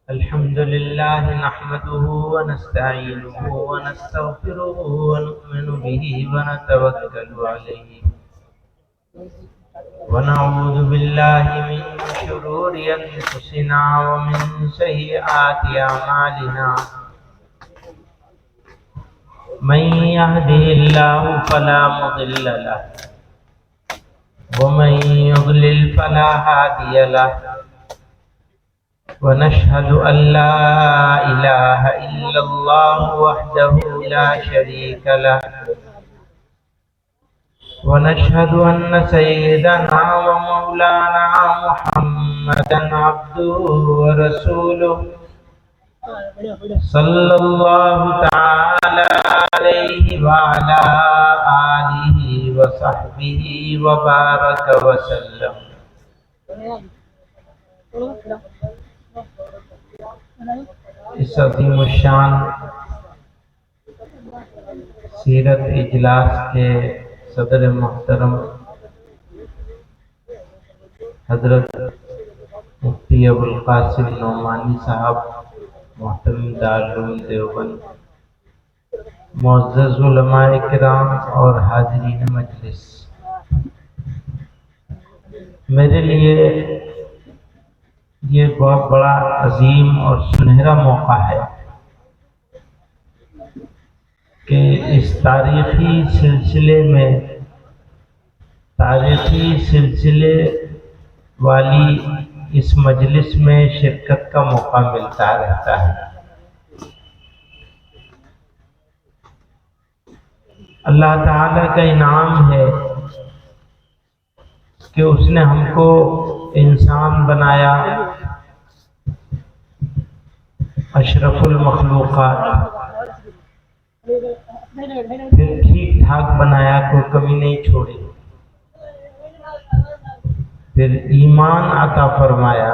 अल्हम्दुलिल्लाह नहमदुहु व नस्तईनुहु व नस्तगफिरुहु व नु'मिनु बिही व नतवक्कलु अलैहि व नऊज़ु बिल्लाहि मिन शुरूरि अनफुसिना व मिन सय्यिआति अमालिना मन यहदिहिल्लाहु फला मुदिल्ल लहु व मन युद्लिल फला हादिय लहु वनशहदु अल्ला इलाहा इल्लल्लाह वहदहु ला शरीका लहु वनशहदु अन्न सय्यदना व मौलाना मुहम्मदन अब्दुहु व रसूलुहु सल्लल्लाहु तआला अलैहि व अला आलिहि व सहबिहि व बारक व सल्लम। इस अज़ीम शान सीरत इजलास के सदर मोहतरम हजरत मुफ्ती अबुल कासिम नोमानी साहब मोहतरम दारुल देवबंद, मुअज़्ज़ज़ उलमाए किराम और हाज़रीन मजलिस, मेरे लिए ये बहुत बड़ा अजीम और सुनहरा मौका है कि इस तारीखी सिलसिले वाली इस मजलिस में शिरकत का मौका मिलता रहता है। अल्लाह ताला का इनाम है कि उसने हमको इंसान बनाया, अशरफुल मखलूक़ात, फिर ठीक ठाक बनाया, कोई कमी नहीं छोड़ी, फिर ईमान अता फरमाया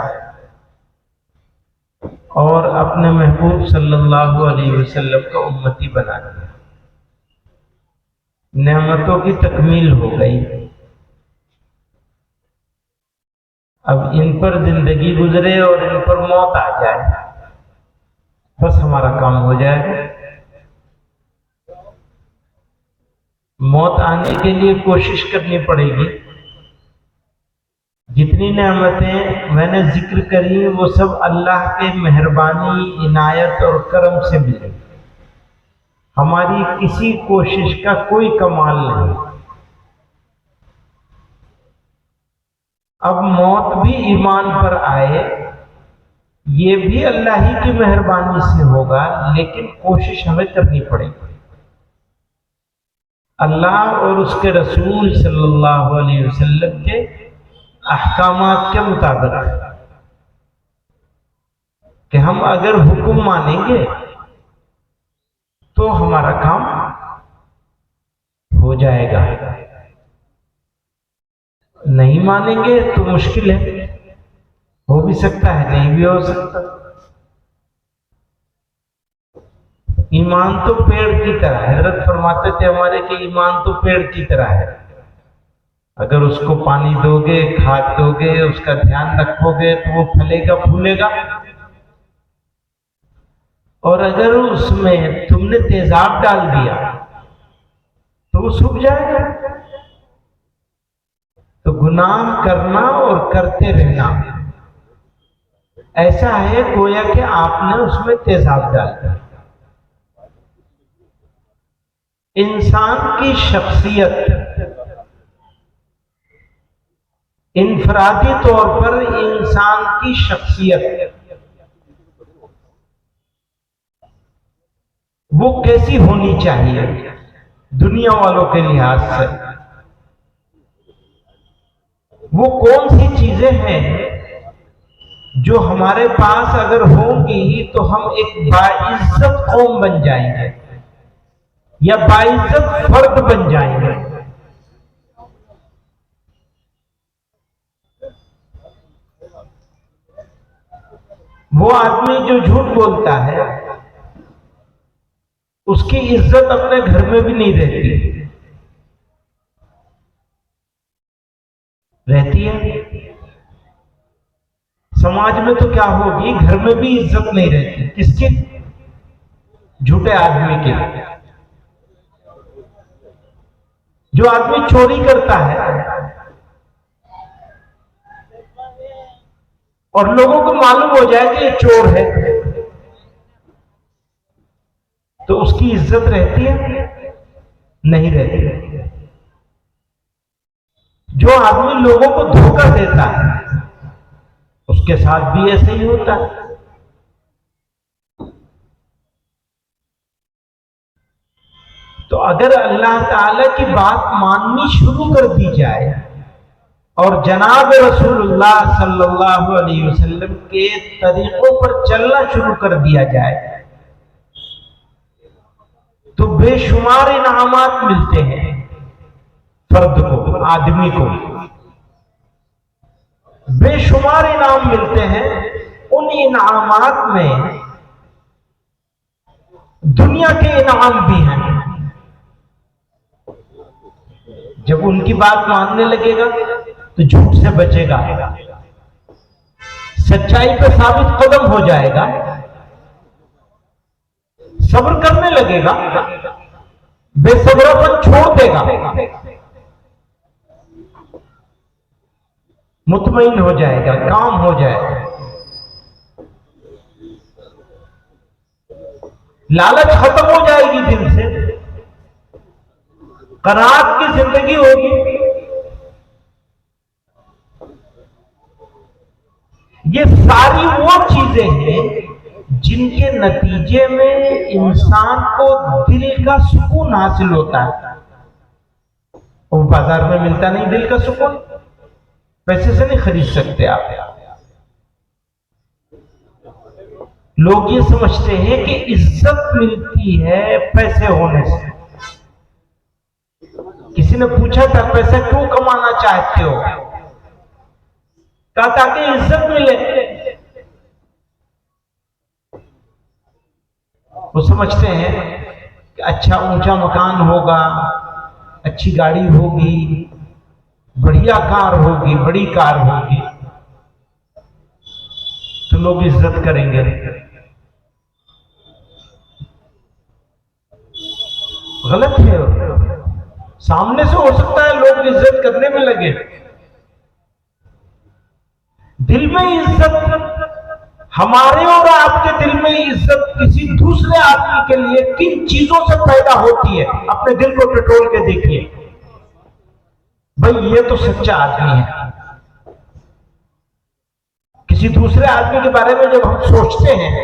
और अपने महबूब सल्लल्लाहु अलैहि वसल्लम का उम्मती बना दिया। नेमतों की तकमील हो गई। अब इन पर जिंदगी गुजरे और इन पर मौत आ जाए, बस हमारा काम हो जाएगा। मौत आने के लिए कोशिश करनी पड़ेगी। जितनी नेमतें मैंने जिक्र करी वो सब अल्लाह के मेहरबानी, इनायत और करम से मिली। हमारी किसी कोशिश का कोई कमाल नहीं। अब मौत भी ईमान पर आए ये भी अल्लाह ही की मेहरबानी से होगा, लेकिन कोशिश हमें करनी पड़ेगी। अल्लाह और उसके रसूल सल्लल्लाहु अलैहि वसल्लम के अहकामात के मुताबिक कि हम अगर हुक्म मानेंगे तो हमारा काम हो जाएगा, नहीं मानेंगे तो मुश्किल है। हो भी सकता है, नहीं भी हो सकता। ईमान तो पेड़ की तरह है। हज़रत फरमाते थे हमारे कि ईमान तो पेड़ की तरह है। अगर उसको पानी दोगे, खाद दोगे, उसका ध्यान रखोगे तो वो फलेगा फूलेगा। और अगर उसमें तुमने तेजाब डाल दिया तो वो सूख जाएगा। तो गुनाह करना और करते रहना ऐसा है गोया कि आपने उसमें तेजाब डाल दिया। इंसान की शख्सियत इनफरादी तौर पर इंसान की शख्सियत वो कैसी होनी चाहिए दुनिया वालों के लिहाज से? वो कौन सी चीजें हैं जो हमारे पास अगर होंगी तो हम एक बाइज्जत कौम बन जाएंगे या बाइज्जत फर्द बन जाएंगे? वो आदमी जो झूठ बोलता है उसकी इज्जत अपने घर में भी नहीं रहती है। समाज में तो क्या होगी, घर में भी इज्जत नहीं रहती। किसकी? झूठे आदमी के। जो आदमी चोरी करता है और लोगों को मालूम हो जाए कि ये चोर है, तो उसकी इज्जत रहती है? नहीं रहती। जो आदमी लोगों को धोखा देता है उसके साथ भी ऐसे ही होता है। तो अगर अल्लाह ताला की बात माननी शुरू कर दी जाए और जनाब रसूलुल्लाह सल्लल्लाहु अलैहि वसल्लम के तरीकों पर चलना शुरू कर दिया जाए तो बेशुमार इनामात मिलते हैं फर्द को, आदमी को। बेशुमार इनाम मिलते हैं। उन इनामात में दुनिया के इनाम भी हैं। जब उनकी बात मानने लगेगा तो झूठ से बचेगा, सच्चाई पे साबित कदम हो जाएगा, सब्र करने लगेगा, बेसब्रापन छोड़ देगा, मुतमईन हो जाएगा, काम हो जाएगा। लालच खत्म हो जाएगी दिल से, कनाअत की जिंदगी होगी। ये सारी वो चीजें हैं जिनके नतीजे में इंसान को दिल का सुकून हासिल होता है। वो बाजार में मिलता नहीं दिल का सुकून, पैसे से नहीं खरीद सकते आप। लोग ये समझते हैं कि इज्जत मिलती है पैसे होने से। किसी ने पूछा था पैसा क्यों कमाना चाहते हो? कहा ताकि इज्जत मिले। वो समझते हैं कि अच्छा ऊंचा मकान होगा, अच्छी गाड़ी होगी, बढ़िया कार होगी, बड़ी कार होगी तो लोग इज्जत करेंगे। गलत है। सामने से हो सकता है लोग इज्जत करने में लगे, दिल में इज्जत, हमारे और आपके दिल में इज्जत किसी दूसरे आदमी के लिए किन चीजों से पैदा होती है? अपने दिल को टटोल के देखिए। भाई ये तो सच्चा आदमी है। किसी दूसरे आदमी के बारे में जब हम सोचते हैं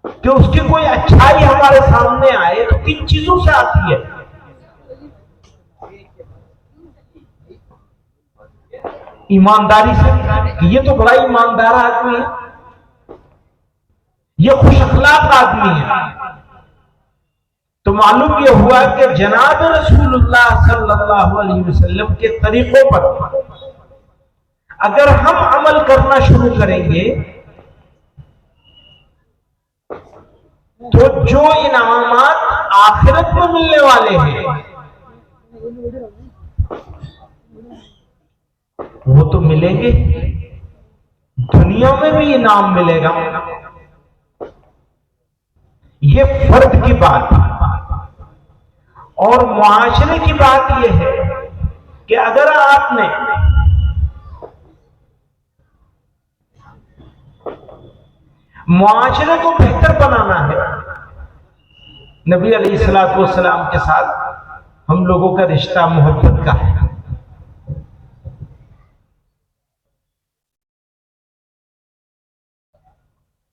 कि उसकी कोई अच्छाई हमारे सामने आए तो किन चीजों से आती है? ईमानदारी से, कि ये तो बड़ा ईमानदार आदमी है, ये खुश अखलाक आदमी है। तो मालूम यह हुआ कि जनाब रसूलुल्लाह सल्लल्लाहु अलैहि वसल्लम के तरीकों पर अगर हम अमल करना शुरू करेंगे तो जो इनामात आखिरत में मिलने वाले हैं वो तो मिलेंगे, दुनिया में भी इनाम मिलेगा। ये फर्द की बात है। और मुआशरे की बात यह है कि अगर आपने मुआशरे को बेहतर बनाना है, नबी अलैहिस्सलातु वस्सलाम के साथ हम लोगों का रिश्ता मोहब्बत का है।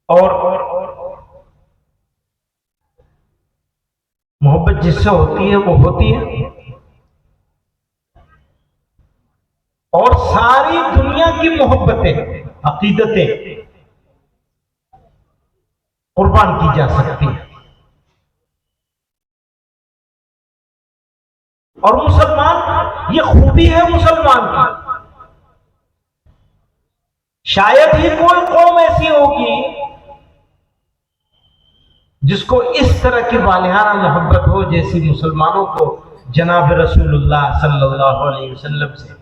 और मोहब्बत जिससे होती है वो होती है। और सारी दुनिया की मोहब्बतें, अकीदतें कुर्बान की जा सकती है। और मुसलमान, ये खूबी है मुसलमान की। शायद ही कोई कौम ऐसी होगी जिसको इस तरह की वालिहाना मोहब्बत हो जैसी मुसलमानों को जनाब रसूलुल्लाह सल्लल्लाहु अलैहि वसल्लम से।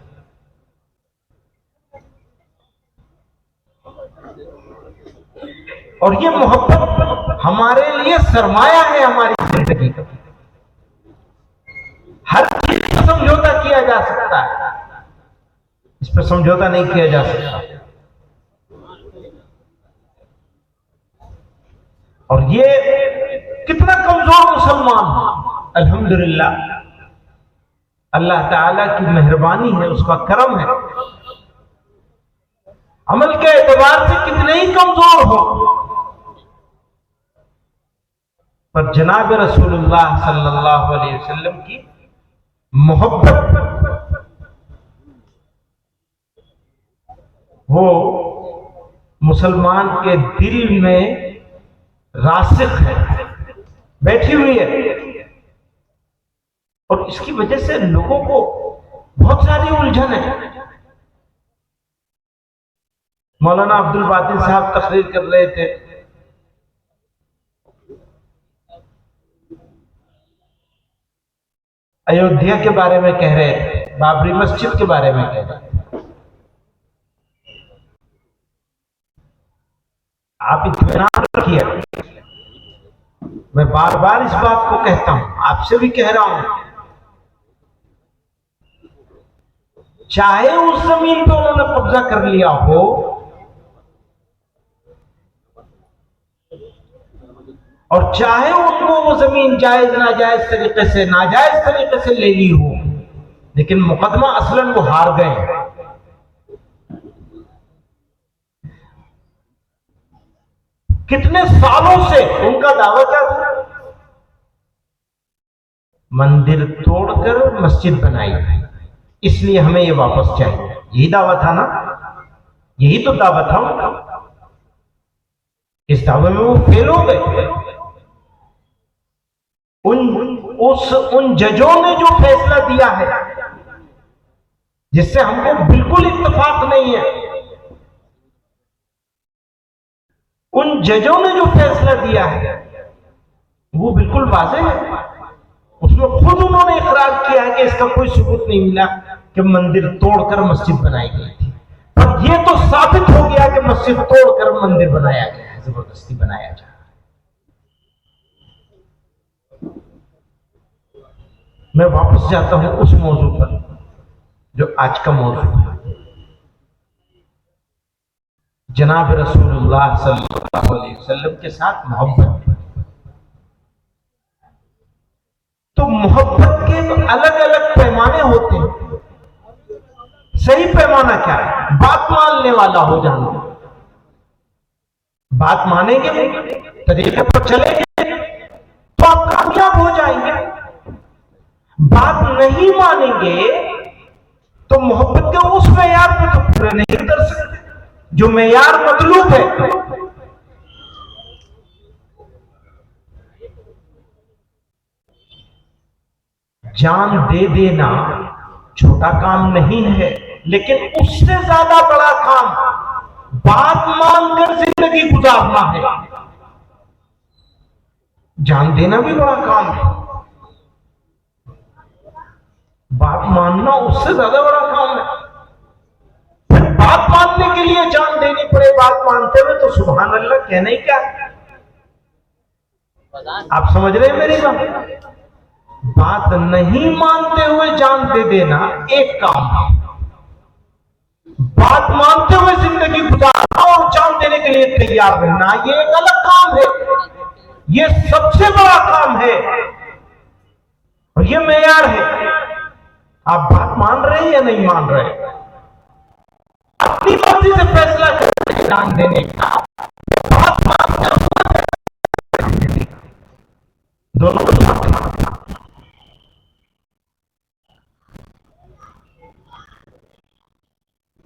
और ये मोहब्बत हमारे लिए सरमाया है हमारी जिंदगी का। हर चीज पर समझौता किया जा सकता है, इस पर समझौता नहीं किया जा सकता। और ये कितना कमजोर मुसलमान है। अल्हम्दुलिल्लाह, अल्लाह ताला की मेहरबानी है, उसका करम है। अमल के एतबार से कितने ही कमजोर हो, पर जनाब रसूलुल्लाह सल्लल्लाहु अलैहि वसल्लम की मोहब्बत वो मुसलमान के दिल में रासिख है, बैठी हुई है। और इसकी वजह से लोगों को बहुत सारी उलझन है। मौलाना अब्दुल बातिल साहब तकरीर कर रहे थे, अयोध्या के बारे में कह रहे थे, बाबरी मस्जिद के बारे में कह रहे थे। आप इत्मीनान रखिए, मैं बार बार इस बात को कहता हूं, आपसे भी कह रहा हूं, चाहे उस जमीन पर उन्होंने कब्जा कर लिया हो, और चाहे उनको वो जमीन जायज नाजायज तरीके से नाजायज तरीके से ले ली हो, लेकिन मुकदमा असलन वो हार गए। कितने सालों से उनका दावा क्या था? मंदिर तोड़कर मस्जिद बनाई, इसलिए हमें ये वापस चाहिए। यही दावा था ना, यही तो दावा था उनका। इस दावे में वो फेल हो गए। उन जजों ने जो फैसला दिया है, जिससे हमको बिल्कुल इत्तेफाक नहीं है, उन जजों ने जो फैसला दिया है वो बिल्कुल वाज़ेह है। उसमें खुद उन्होंने इकरार किया है कि इसका कोई सबूत नहीं मिला कि मंदिर तोड़कर मस्जिद बनाई गई थी, पर यह तो साबित हो गया कि मस्जिद तोड़कर मंदिर बनाया गया है, जबरदस्ती बनाया जा रहा है। मैं वापस जाता हूं उस मौजू पर जो आज का मौजू है, जनाब रसूलुल्लाह सल्लल्लाहु अलैहि वसल्लम के साथ मोहब्बत। तो मोहब्बत के तो अलग अलग पैमाने होते हैं। सही पैमाना क्या है? बात मानने वाला हो जाना। बात मानेंगे, तरीके पर चलेंगे तो आप कामयाब हो जाएंगे। बात नहीं मानेंगे तो मोहब्बत के उस मेयार को तो पूरे नहीं कर सकते जो मेयार मतलूब है। जान दे देना छोटा काम नहीं है, लेकिन उससे ज्यादा बड़ा काम बात मानकर जिंदगी गुजारना है। जान देना भी बड़ा काम है, बात मानना उससे ज्यादा बड़ा काम है। फिर बात मानने के लिए जान देनी पड़े, बात मानते हुए तो सुभान अल्लाह कहना ही क्या। आप समझ रहे हैं मेरी बात? बात नहीं मानते हुए जान दे देना एक काम है, बात मानते हुए जिंदगी गुजारना और जान देने के लिए तैयार रहना ये एक अलग काम है। ये सबसे बड़ा काम है और ये मेयार है। आप बात मान रहे हैं या नहीं मान रहे? अपनी मर्जी से फैसला करके जान देने का, बात मानते हुए दोनों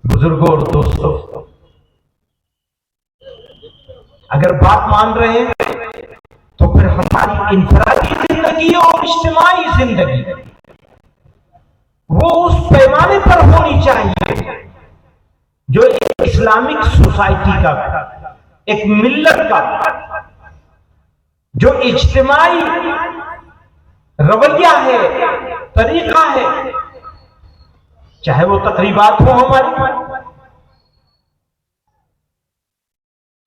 बुजुर्गों और दोस्तों, अगर बात मान रहे हैं तो फिर हमारी इंफरादी जिंदगी और इज्तिमाई जिंदगी वो उस पैमाने पर होनी चाहिए जो एक इस्लामिक सोसाइटी का, एक मिल्लत का जो इज्तिमाई रवैया है, तरीका है, चाहे वो तकरीबात हो हमारी,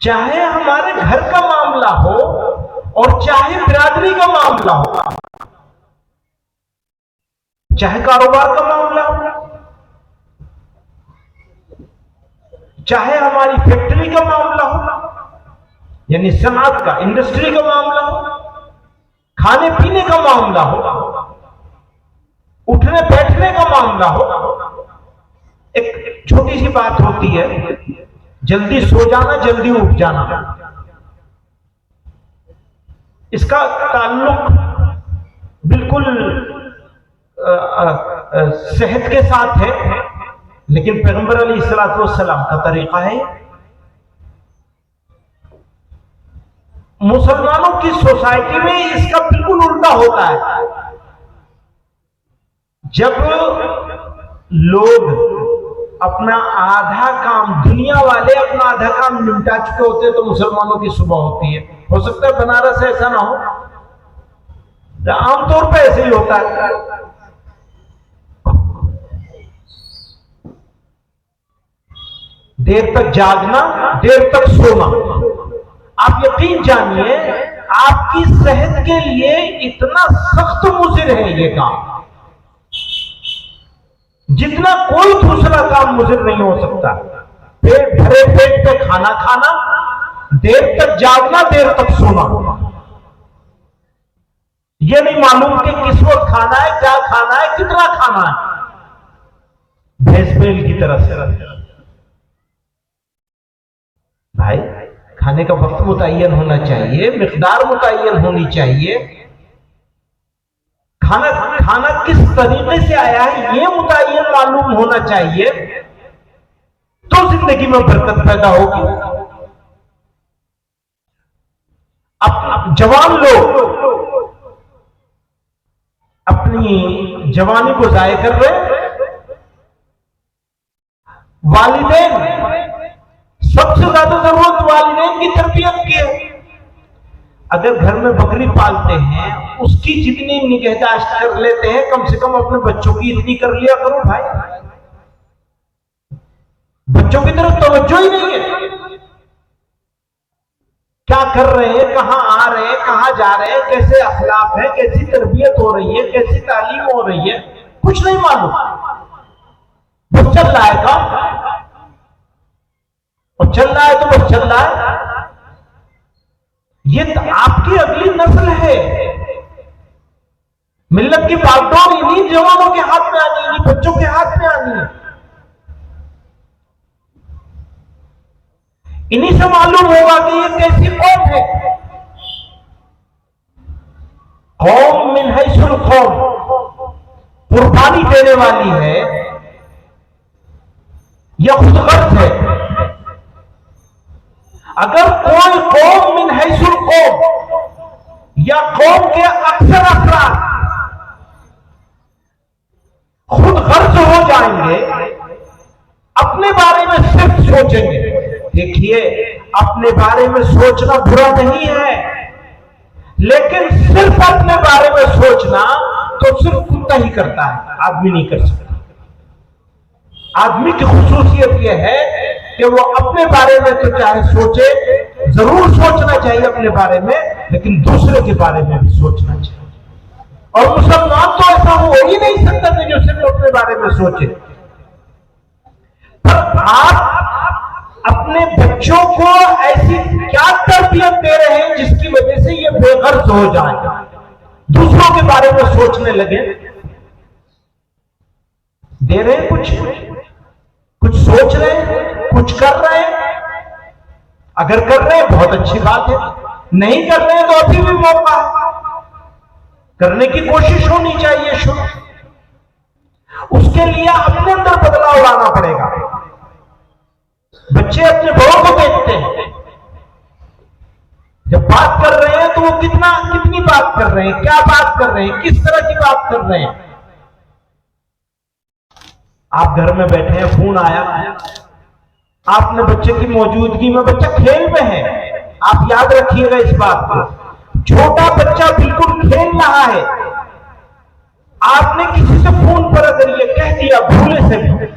चाहे हमारे घर का मामला हो और चाहे बिरादरी का मामला हो, चाहे कारोबार का मामला हो, चाहे हमारी फैक्ट्री का मामला हो, यानी सनात का, इंडस्ट्री का मामला हो, खाने पीने का मामला हो, उठने बैठने का मामला हो। एक छोटी सी बात होती है, जल्दी सो जाना, जल्दी उठ जाना। इसका ताल्लुक बिल्कुल सेहत के साथ है, लेकिन पैगंबर अलैहिस्सलातु वस्सलाम का तरीका है। मुसलमानों की सोसाइटी में इसका बिल्कुल उल्टा होता है। जब लोग अपना आधा काम, दुनिया वाले अपना आधा काम निपटा चुके होते हैं, तो मुसलमानों की सुबह होती है। हो सकता है बनारस ऐसा ना हो, आमतौर पर ऐसे ही होता है। देर तक जागना, देर तक सोना। आप यकीन जानिए, आपकी सेहत के लिए इतना सख्त मुज़िर है ये काम, जितना कोई दूसरा काम मुझे नहीं हो सकता। पेट भरे पेट पे खाना खाना, देर तक जागना, देर तक सोना। ये नहीं मालूम कि किस वक्त खाना है, क्या खाना है, कितना खाना है। भैंस बैल की तरह से भाई, खाने का वक्त मुतय्यन होना चाहिए, मिकदार मुतय्यन होनी चाहिए। खाना किस तरीके से आया है ये मुतय्यन मालूम होना चाहिए, तो जिंदगी में बरकत पैदा होगी। अब जवान लोग अपनी जवानी को जाया कर रहे। वालिदैन, सबसे ज्यादा जरूरत वालिदैन की तरबियत की है। अगर घर में बकरी पालते हैं, उसकी जितनी निगहदाश्त कर लेते हैं, कम से कम अपने बच्चों की इतनी कर लिया करो भाई। बच्चों की तरफ तवज्जो ही नहीं है। क्या कर रहे हैं, कहां आ रहे हैं, कहां जा रहे हैं, कैसे अखलाक है, कैसी तरबियत हो रही है, कैसी तालीम हो रही है, कुछ नहीं मालूम। बस चल रहा है काम, और चल रहा है तो बस चल रहा है। ये तो आपकी अगली नस्ल है। मिल्लत की बागडोर इन्हीं जवानों के हाथ में आनी है, इन्हीं बच्चों के हाथ में आनी है। इन्हीं से मालूम होगा कि ये कैसी कौम है। कौम मिन हैसुल कौम, कुर्बानी देने वाली है या खुदगर्ज है। अगर कोई कौम मिन हैसुल कौम या कौम के अक्सर अफराद खुदगर्ज हो जाएंगे, अपने बारे में सिर्फ सोचेंगे। देखिए, अपने बारे में सोचना बुरा नहीं है, लेकिन सिर्फ अपने बारे में सोचना तो सिर्फ कुत्ता ही करता है, आदमी नहीं कर सकता। आदमी की खुसूसियत यह है कि वो अपने बारे में तो चाहे सोचे, जरूर सोचना चाहिए अपने बारे में, लेकिन दूसरे के बारे में भी सोचना चाहिए। और मुसलमान तो ऐसा हो ही नहीं सकता कि जो सिर्फ अपने बारे में सोचे। पर आप अपने बच्चों को ऐसी क्या तरबियत दे रहे हैं जिसकी वजह से ये बेगर्ज हो जाए, दूसरों के बारे में सोचने लगे? दे रहे हैं कुछ सोच रहे हैं, कुछ कर रहे हैं? अगर कर रहे हैं बहुत अच्छी बात है, नहीं कर रहे हैं तो अभी भी मौका है, करने की कोशिश होनी चाहिए शुरू। उसके लिए अपने अंदर बदलाव लाना पड़ेगा। बच्चे अपने बड़ों को देखते हैं, जब बात कर रहे हैं तो वो कितनी बात कर रहे हैं, क्या बात कर रहे हैं, किस तरह की बात कर रहे हैं। आप घर में बैठे हैं, फोन आया, आपने बच्चे की मौजूदगी में, बच्चा खेल में है, आप याद रखिएगा इस बात को। छोटा बच्चा बिल्कुल खेल रहा है, आपने किसी से फोन पर अगर ये कह दिया भूले से भी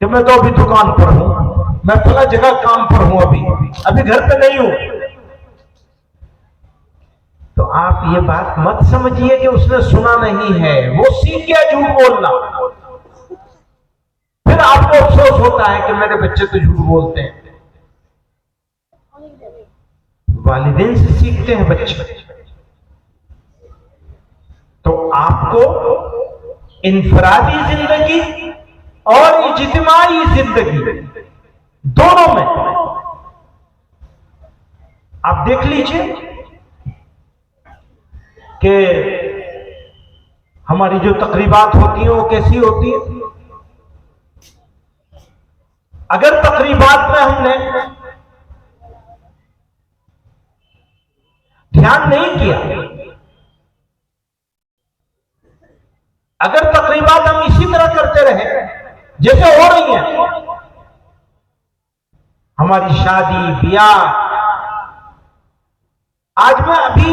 कि मैं तो अभी दुकान पर हूं, मैं फला जगह काम पर हूं, अभी घर पे नहीं हूं। तो आप ये बात मत समझिए कि उसने सुना नहीं है, वो सीख गया झूठ बोलना। फिर आपको अफसोस होता है कि मेरे बच्चे तो झूठ बोलते हैं। वालिदैन से सीखते हैं बच्चे। तो आपको इनफरादी जिंदगी और इज्तिमाई जिंदगी दोनों में आप देख लीजिए कि हमारी जो तकरीबात होती हैं वो कैसी होती है। अगर तकरीबात में हमने ध्यान नहीं किया, अगर तकरीबात हम इसी तरह करते रहे जैसे हो रही हैं, हमारी शादी ब्याह। आज मैं अभी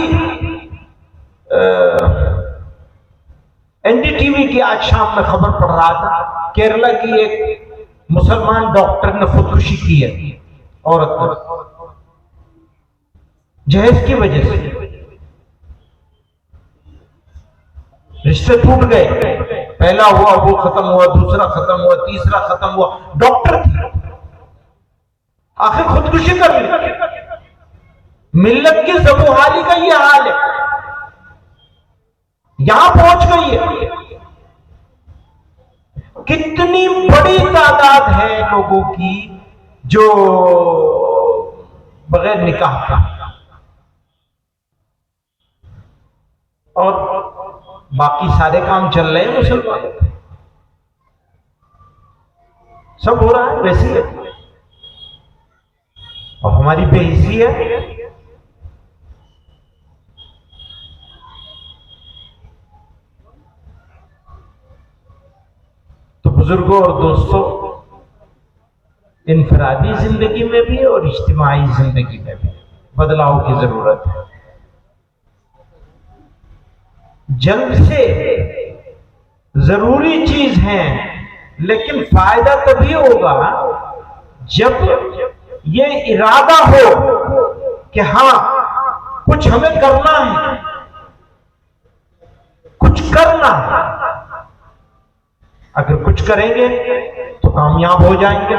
एनडीटीवी की आज शाम में खबर पढ़ रहा था, केरला की एक मुसलमान डॉक्टर ने खुदकुशी की है, औरत ने, जहेज की वजह से। रिश्ते टूट गए, पहला हुआ वो खत्म हुआ, दूसरा खत्म हुआ, तीसरा खत्म हुआ। डॉक्टर थी, आखिर खुदकुशी कर ली। मिल्लत की ज़बूहाली का ये हाल है, यहां पहुंच गई है। कितनी बड़ी तादाद है लोगों की जो बगैर निकाह का, और बाकी सारे काम चल रहे हैं मुसलमानों के, सब हो रहा है वैसे ही। और हमारी बेइज्जती है। तो बुजुर्गों और दोस्तों, इनफरादी जिंदगी में भी और इज्तिमाई जिंदगी में भी बदलाव की जरूरत है। जल्द से जरूरी चीज है, लेकिन फायदा तभी होगा जब ये इरादा हो कि हां कुछ हमें करना है, कुछ करना है। अगर कुछ करेंगे तो कामयाब हो जाएंगे,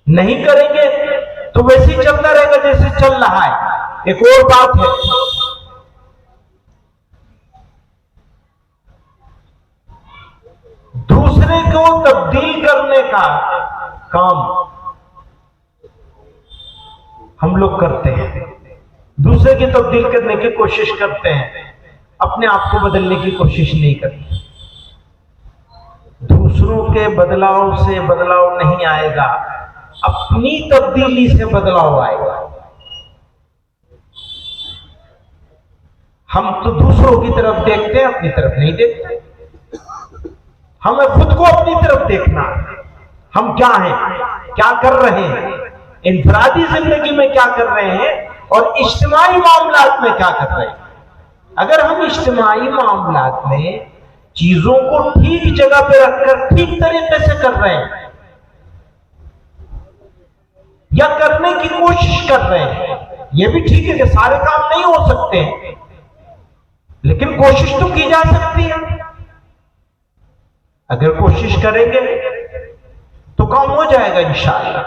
नहीं करेंगे तो वैसे ही चलता रहेगा जैसे चल रहा है। एक और बात है, दूसरे को तब्दील करने का काम हम लोग करते हैं, दूसरे की तब्दील करने की कोशिश करते हैं, अपने आप को बदलने की कोशिश नहीं करते। दूसरों के बदलाव से बदलाव नहीं आएगा, अपनी तब्दीली से बदलाव आएगा। हम तो दूसरों की तरफ देखते हैं, अपनी तरफ नहीं देखते। हमें खुद को अपनी तरफ देखना, हम क्या हैं, क्या कर रहे हैं, इनफरादी जिंदगी में क्या कर रहे हैं और इज्तिमाई मामलात में क्या कर रहे हैं। अगर हम इज्तिमाई मामलात में चीजों को ठीक जगह पे रखकर ठीक तरीके से कर रहे हैं या करने की कोशिश कर रहे हैं, यह भी ठीक है कि सारे काम नहीं हो सकते हैं, लेकिन कोशिश तो की जा सकती है। अगर कोशिश करेंगे तो काम हो जाएगा इंशाअल्लाह,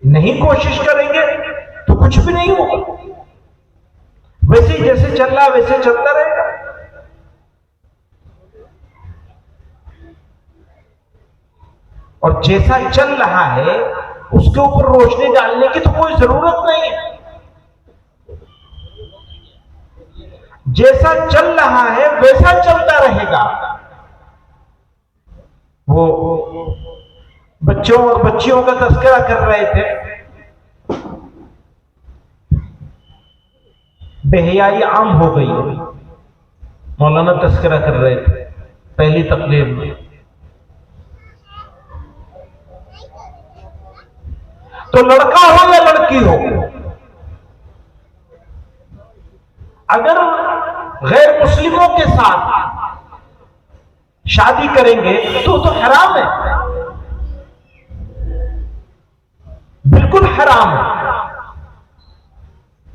नहीं कोशिश करेंगे तो कुछ भी नहीं होगा। वैसे ही जैसे चल रहा वैसे चलता रहेगा। और जैसा चल रहा है उसके ऊपर रोशनी डालने की तो कोई जरूरत नहीं है। जैसा चल रहा है वैसा चलता रहेगा। वो बच्चों और बच्चियों का तस्करा कर रहे थे, बेहयाई आम हो गई। मौलाना तस्करा कर रहे थे पहली तकरीर में। तो लड़का हो या लड़की हो, अगर गैर मुस्लिमों के साथ शादी करेंगे तो हराम है। बिल्कुल हराम है।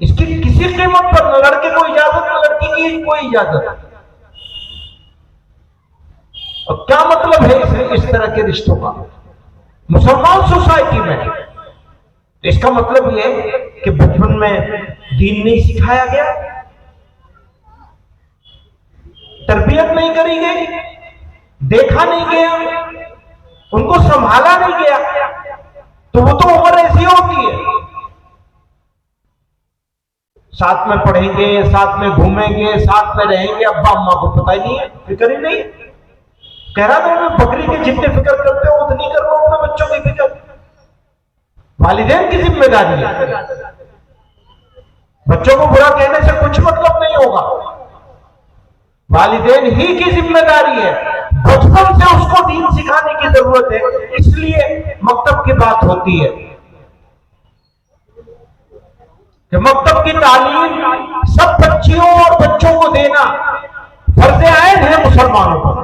इसकी किसी कीमत पर न लड़के को इजाजत न लड़की की कोई इजाजत। और क्या मतलब है इस तरह के रिश्तों का मुसलमान सोसाइटी में? इसका मतलब यह कि बचपन में दीन नहीं सिखाया गया, तरबियत नहीं करी गई, देखा नहीं गया, उनको संभाला नहीं गया, तो वो तो उम्र ऐसी होती है। साथ में पढ़ेंगे, साथ में घूमेंगे, साथ में रहेंगे, अब्बा अम्मा को पता ही नहीं है, फिक्र ही नहीं। कह रहा था मैं बकरी के जितने फिक्र करते हो उतनी कर लो अपने बच्चों की फिक्र। वालिदैन की जिम्मेदारी है, बच्चों को बुरा कहने से कुछ मतलब नहीं होगा, वालिदैन ही की जिम्मेदारी है। बचपन से उसको दीन सिखाने की जरूरत है, इसलिए मकतब की बात होती है कि मकतब की तालीम सब बच्चियों और बच्चों को देना फर्ज आइन है मुसलमानों पर,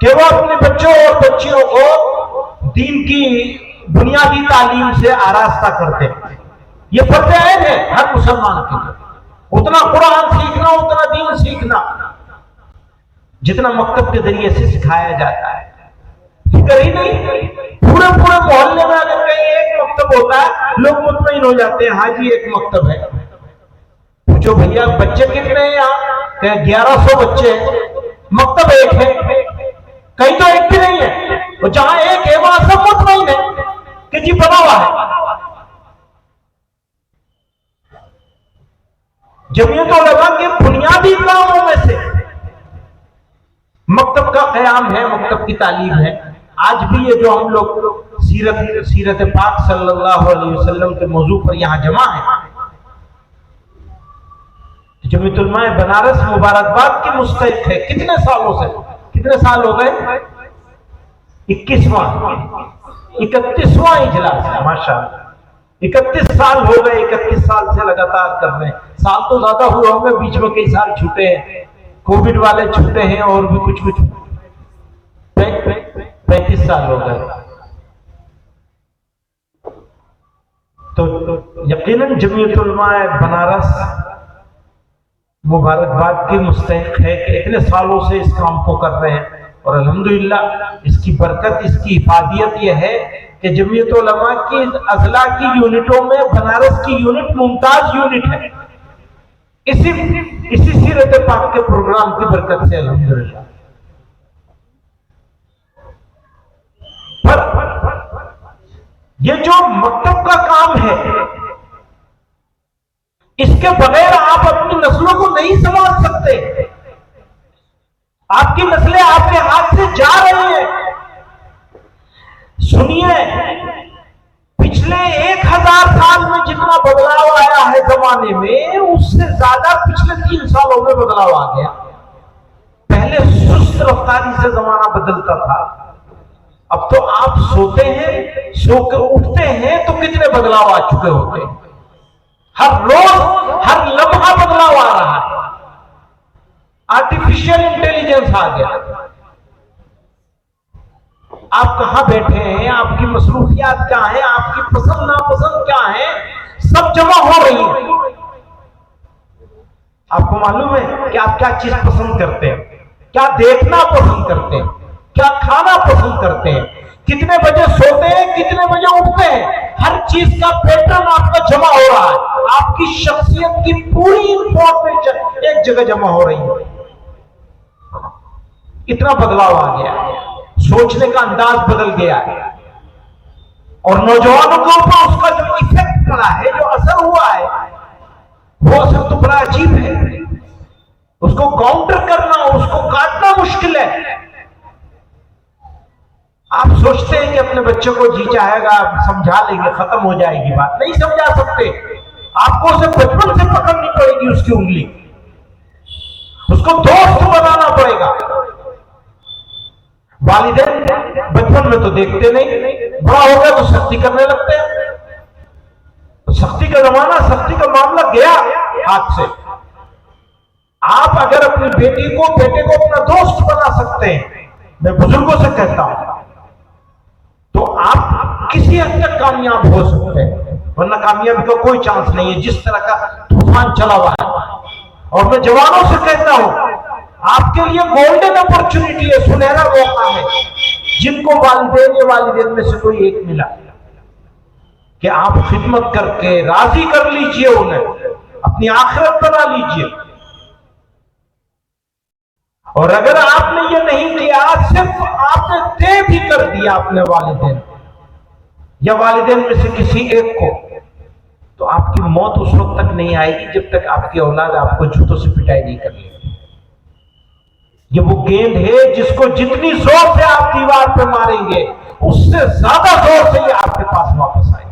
कि वो अपने बच्चों और बच्चियों को दीन की बुनियादी तालीम से आरास्ता करते हैं। ये फर्ज आइन है हर मुसलमान के लिए। उतना कुरान सीखना, उतना दीन सीखना जितना मकतब के जरिए से सिखाया जाता है। फिक्र ही नहीं। पूरे पूरे मोहल्ले में अगर कहीं एक मकतब होता है, लोग मुतमईन हो जाते हैं, हाँ जी एक मकतब है। पूछो भैया बच्चे कितने हैं यहाँ? 1100 बच्चे हैं, मकतब एक है, कहीं तो एक भी नहीं है। और जहां एक है वहां सब मुतमईन है कि जी बना हुआ है। जमीयत उलमा के बुनियादी कामों में से मकतब का क़याम है, मकतब की तालीम है। आज भी ये जो हम लोग सीरत पाक सल्लल्लाहु अलैहि वसल्लम के मौजू पर यहां जमा है, जमीयत उलमा बनारस मुबारकबाद की मुस्तहिक है। कितने सालों से, कितने साल हो गए? 31वां इजलास है माशाअल्लाह। 31 साल हो गए, 31 साल से लगातार कर रहे हैं। साल तो ज्यादा हुए होंगे, बीच में कई साल छूटे हैं, कोविड वाले छूटे हैं और भी कुछ 35 साल हो गए। तो यकीनन जमीयत उलमा बनारस मुबारकबाद की मुस्तहिक है कि इतने सालों से इस काम को कर रहे हैं। और अल्हम्दुलिल्लाह इसकी बरकत, इसकी इफादियत यह है कि जमीयत उलमा की अजला की यूनिटों में बनारस की यूनिट मुमताज यूनिट है, इसी सीरत पाक के प्रोग्राम की बरकत से अल्हम्दुलिल्लाह। पर ये जो मकतब का काम है, इसके बगैर आप अपनी नस्लों को नहीं संभाल सकते। आपकी नस्लें आपके हाथ से जा रही हैं। सुनिए, पिछले 1000 साल में जितना बदलाव आया है जमाने में, उससे ज्यादा पिछले 3 सालों में बदलाव आ गया। पहले सुस्त रफ्तारी से जमाना बदलता था, अब तो आप सोते हैं, सो के उठते हैं तो कितने बदलाव आ चुके होते हैं। हर रोज हर लम्हा बदलाव आ रहा है। आर्टिफिशियल इंटेलिजेंस आ गया। आप कहां बैठे हैं, आपकी मसरूफियात क्या है, आपकी पसंद नापसंद क्या है, सब जमा हो रही है। आपको मालूम है कि आप क्या चीज पसंद करते हैं, क्या देखना पसंद करते हैं, क्या खाना पसंद करते हैं, कितने बजे सोते हैं, कितने बजे उठते हैं, हर चीज का पैटर्न आपका जमा हो रहा है। आपकी शख्सियत की पूरी इंफॉर्मेशन एक जगह जमा हो रही है। इतना बदलाव आ गया है, सोचने का अंदाज बदल गया है। और नौजवानों के ऊपर उसका जो इफेक्ट पड़ा है, जो असर हुआ है, वो असर तो बड़ा अजीब है। उसको काउंटर करना, उसको काटना मुश्किल है। आप सोचते हैं कि अपने बच्चों को जी चाहेगा समझा लेंगे, खत्म हो जाएगी बात। नहीं समझा सकते। आपको उसे बचपन से पकड़नी पड़ेगी उसकी उंगली, उसको दोस्त बनाना पड़ेगा। वालिदैन बचपन में तो देखते नहीं, बड़ा हो गया तो सख्ती करने लगते हैं। तो सख्ती का जमाना, सख्ती का मामला गया हाथ से। आप अगर अपनी बेटी को, बेटे को अपना दोस्त बना सकते हैं, मैं बुजुर्गों से कहता हूं, तो आप किसी हद तक कामयाब हो सकते हैं, वरना कामयाबी का कोई चांस नहीं है। जिस तरह का तूफान चला हुआ है, और मैं जवानों से कहता हूं, आपके लिए गोल्डन अपॉर्चुनिटी है, सुनहरा मौका है। जिनको वालिदैन या वालिदैन में से कोई एक मिला कि आप खिदमत करके राजी कर लीजिए उन्हें, अपनी आखिरत बना लीजिए। और अगर आपने ये नहीं किया, सिर्फ आपने तय भी कर दिया अपने वालिदैन या वालिदैन में से किसी एक को, तो आपकी मौत उस वक्त तक नहीं आएगी जब तक आपकी औलाद आपको जूतों से पिटाई नहीं कर लेगी। ये वो गेंद है जिसको जितनी जोर से आप दीवार पे मारेंगे, उससे ज्यादा जोर से ये आपके पास वापस आएगी।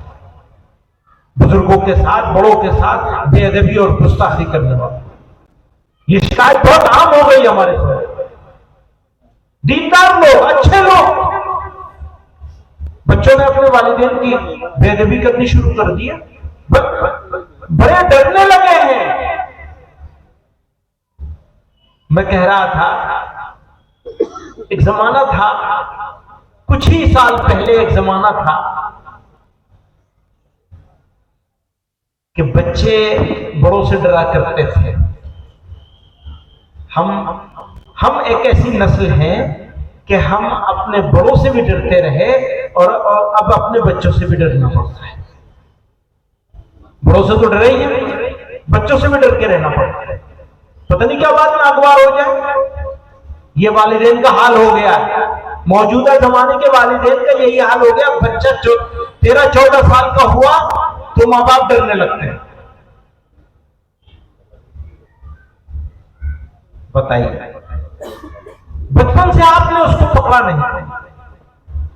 बुजुर्गों के साथ, बड़ों के साथ बेअदबी और गुस्ताखी करने वाले, ये शिकायत बहुत आम हो गई हमारे साथ। दीनदार लोग, अच्छे लोग, बच्चों ने अपने वालिदैन की बेअदबी करनी शुरू कर दिया, बड़े डरने लगे हैं। मैं कह रहा था, एक जमाना था, कुछ ही साल पहले एक जमाना था कि बच्चे बड़ों से डरा करते थे। हम एक ऐसी नस्ल है कि हम अपने बड़ों से भी डरते रहे और अब अपने बच्चों से भी डरना पड़ता है। बड़ों से तो डरे ही हैं, बच्चों से भी डर के रहना पड़ता है। पता नहीं क्या बात में अखबार हो जाए। ये वालिदैन का हाल हो गया, मौजूदा जमाने के वालिदैन का यही हाल हो गया। बच्चा 13-14 साल का हुआ तो माँ बाप डरने लगते हैं। बताइए, बचपन से आपने उसको पकड़ा नहीं,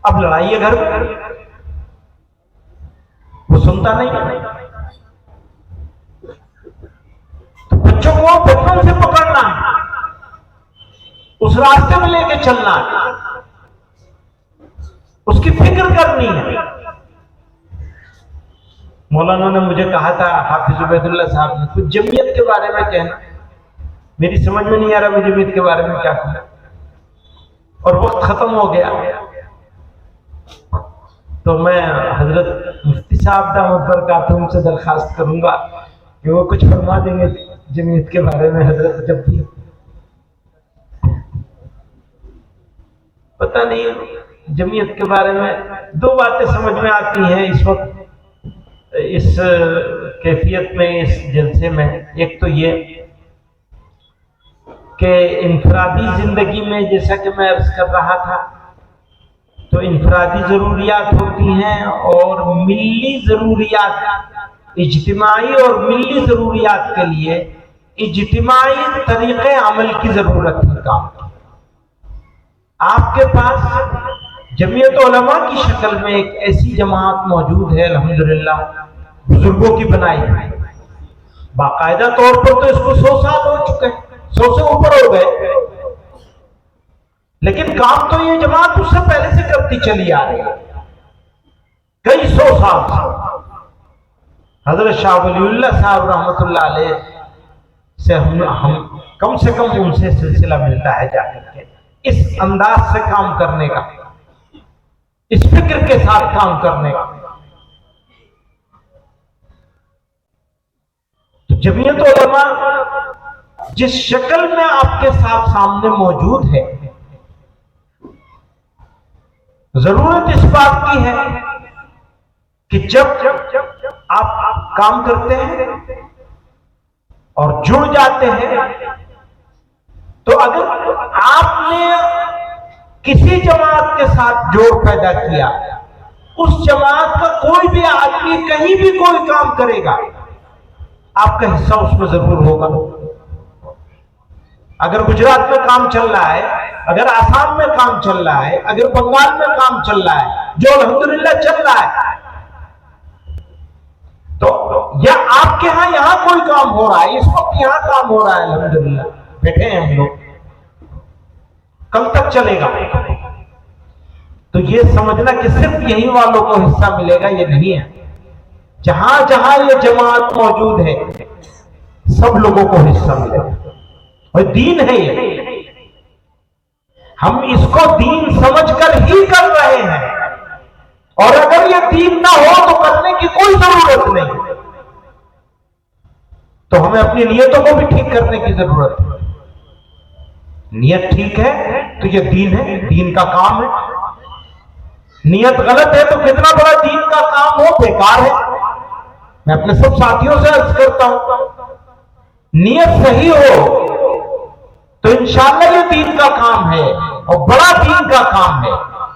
अब लड़ाई है घर में, वो सुनता नहीं। तो बच्चों को बचपन से पकड़ना है, उस रास्ते में लेके चलना है, उसकी फिक्र करनी है। मौलाना ने मुझे कहा था, हाफिज उबैदुल्लाह साहब ने, कुछ जमीयत के बारे में कहना। मेरी समझ में नहीं आ रहा मैं जमीयत के बारे में क्या कहूं, और वक्त खत्म हो गया। तो मैं हजरत मुफ्ती साहब दामद बरकातुहू से दरखास्त करूंगा कि वो कुछ फरमा देंगे जमीयत के बारे में। हजरत जब भी पता नहीं जमीयत के बारे में दो बातें समझ में आती हैं इस वक्त, इस कैफियत में, इस जलसे में। एक तो ये कि इनफरादी जिंदगी में, जैसा कि मैं अर्ज कर रहा था, तो इनफरादी जरूरियात होती हैं और मिल्ली जरूरियात, इज्तिमाई और मिल्ली जरूरियात के लिए इज्तिमाई तरीके अमल की जरूरत है। काम आपके पास जमीयत उलमा की शक्ल में एक ऐसी जमात मौजूद है, अल्हम्दुलिल्लाह, बुजुर्गों की बनाई, बाकायदा तौर पर तो इसको 100 साल हो चुके, 100 से ऊपर हो गए, लेकिन काम तो ये जमात उससे पहले से करती चली आ रही है, कई 100 साल से। हजरत शाह वलीउल्लाह साहब रहमतुल्लाह अलैह से हम कम से कम उनसे सिलसिला मिलता है जाकर के, इस अंदाज से काम करने का, इस फिक्र के साथ काम करने का। तो जमीयत उलमा जिस शक्ल में आपके साथ सामने मौजूद है, जरूरत इस बात की है कि जब आप काम करते हैं और जुड़ जाते हैं, तो अगर आपने किसी जमात के साथ जोड़ पैदा किया, उस जमात का कोई भी आदमी कहीं भी कोई काम करेगा, आपका हिस्सा उसमें जरूर होगा। अगर गुजरात में काम चल रहा है, अगर आसाम में काम चल रहा है, अगर बंगाल में काम चल रहा है, जो अल्हम्दुलिल्लाह चल रहा है, तो या आपके यहां कोई काम हो रहा है, इस वक्त यहां काम हो रहा है, अल्हम्दुलिल्लाह बैठे हैं हम लोग, कल तक चलेगा। तो ये समझना कि सिर्फ यही वालों को हिस्सा मिलेगा, ये नहीं है। जहां जहां ये जमात मौजूद है, सब लोगों को हिस्सा मिलेगा, और दीन है ये। हम इसको दीन समझकर ही कर रहे हैं, और अगर ये कोई जरूरत नहीं। तो हमें अपनी नियतों को भी ठीक करने की जरूरत है। नियत ठीक है तो ये दीन है, दीन का काम है। नियत गलत है तो कितना बड़ा दीन का काम हो बेकार है। मैं अपने सब साथियों से अर्ज करता हूं, नियत सही हो तो इंशाअल्लाह ये दीन का काम है और बड़ा दीन का काम है।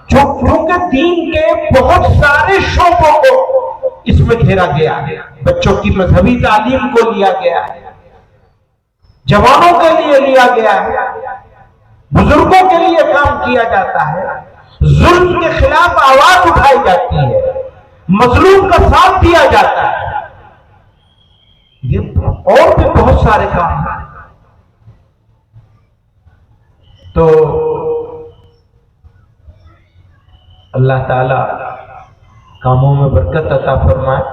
क्योंकि दीन के बहुत सारे शोबों को इसमें घेरा गया है। बच्चों की मजहबी तालीम को लिया गया है, जवानों के लिए लिया गया है, बुजुर्गों के लिए काम किया जाता है, जुल्म के खिलाफ आवाज उठाई जाती है, मजलूम का साथ दिया जाता है। ये और भी बहुत सारे काम हैं। तो अल्लाह ताला कामों में बरकत अता फरमाए,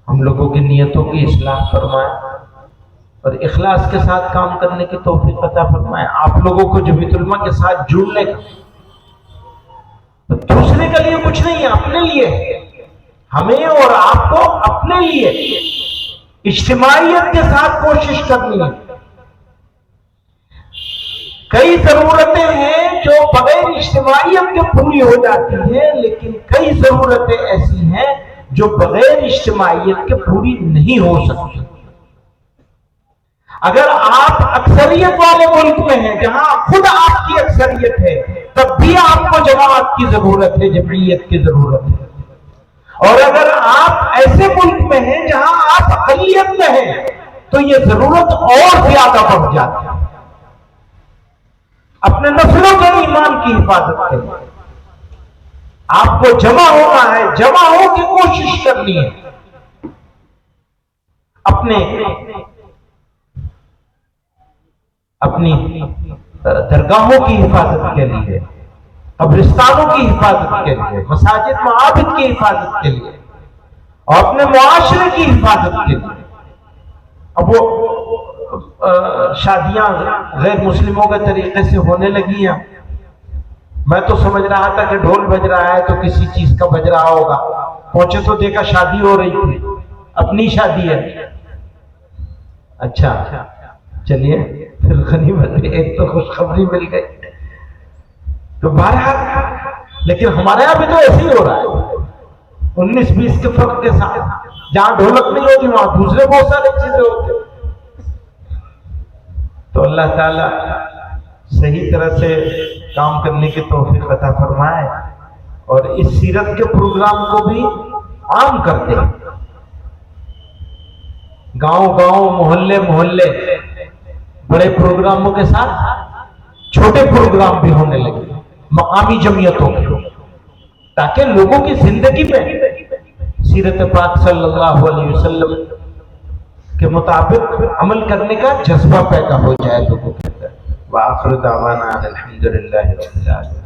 हम लोगों की नियतों की इस्लाह फरमाए और इखलास के साथ काम करने की तौफीक अता फरमाए। आप लोगों को जमीयतुल उलमा के साथ जुड़ने का तो दूसरे के लिए कुछ नहीं है, अपने लिए, हमें और आपको अपने लिए इज्तिमाइयत के साथ कोशिश करनी है। कई जरूरतें हैं जो बगैर इज्तिमाइयत के पूरी हो जाती हैं, लेकिन कई जरूरतें ऐसी हैं जो बगैर इज्तिमाइयत के पूरी नहीं हो सकती। अगर आप अक्सरियत वाले मुल्क में हैं जहां खुद आपकी अक्सरियत है, तब भी आपको जमात की जरूरत है, जमईयत की जरूरत है। और अगर आप ऐसे मुल्क में हैं जहां आप अक़लियत में हैं, तो यह जरूरत और ज्यादा बढ़ जाती है। अपने नस्लों के ईमान की हिफाजत के लिए आपको जमा होना है, जमा हो की कोशिश करनी है। अपनी दरगाहों की हिफाजत के लिए, कब्रिस्तानों की हिफाजत के लिए, मसाजिद माबिद की हिफाजत के लिए और अपने मुआशरे की हिफाजत के लिए। अब वो शादियां गैर मुस्लिमों के तरीके से होने लगी हैं। मैं तो समझ रहा था कि ढोल बज रहा है तो किसी चीज का बज रहा होगा, पहुंचे तो देखा शादी हो रही थी, अपनी शादी है। अच्छा चलिए फिर गनीमत, एक तो खुशखबरी मिल गई। तो बहरहाल लेकिन हमारे यहाँ भी तो ऐसे ही हो रहा है, 19-20 के फर्क के साथ। जहां ढोलक नहीं होती वहां दूसरे बहुत सारी चीजें होती। तो अल्लाह ताला सही तरह से काम करने की तौफीक अता फरमाए और इस सीरत के प्रोग्राम को भी आम कर दे। गांव-गांव, मोहल्ले-मोहल्ले बड़े प्रोग्रामों के साथ छोटे प्रोग्राम भी होने लगे मकामी जमीयतों के, ताकि लोगों की जिंदगी में सीरत पाक सल्लल्लाहु अलैहि वसल्लम के मुताबिक अमल करने का जज्बा पैदा हो जाए लोगों के अंदर। व आखिर दावाना अल्हम्दुलिल्लाहि रब्बिल आलमीन।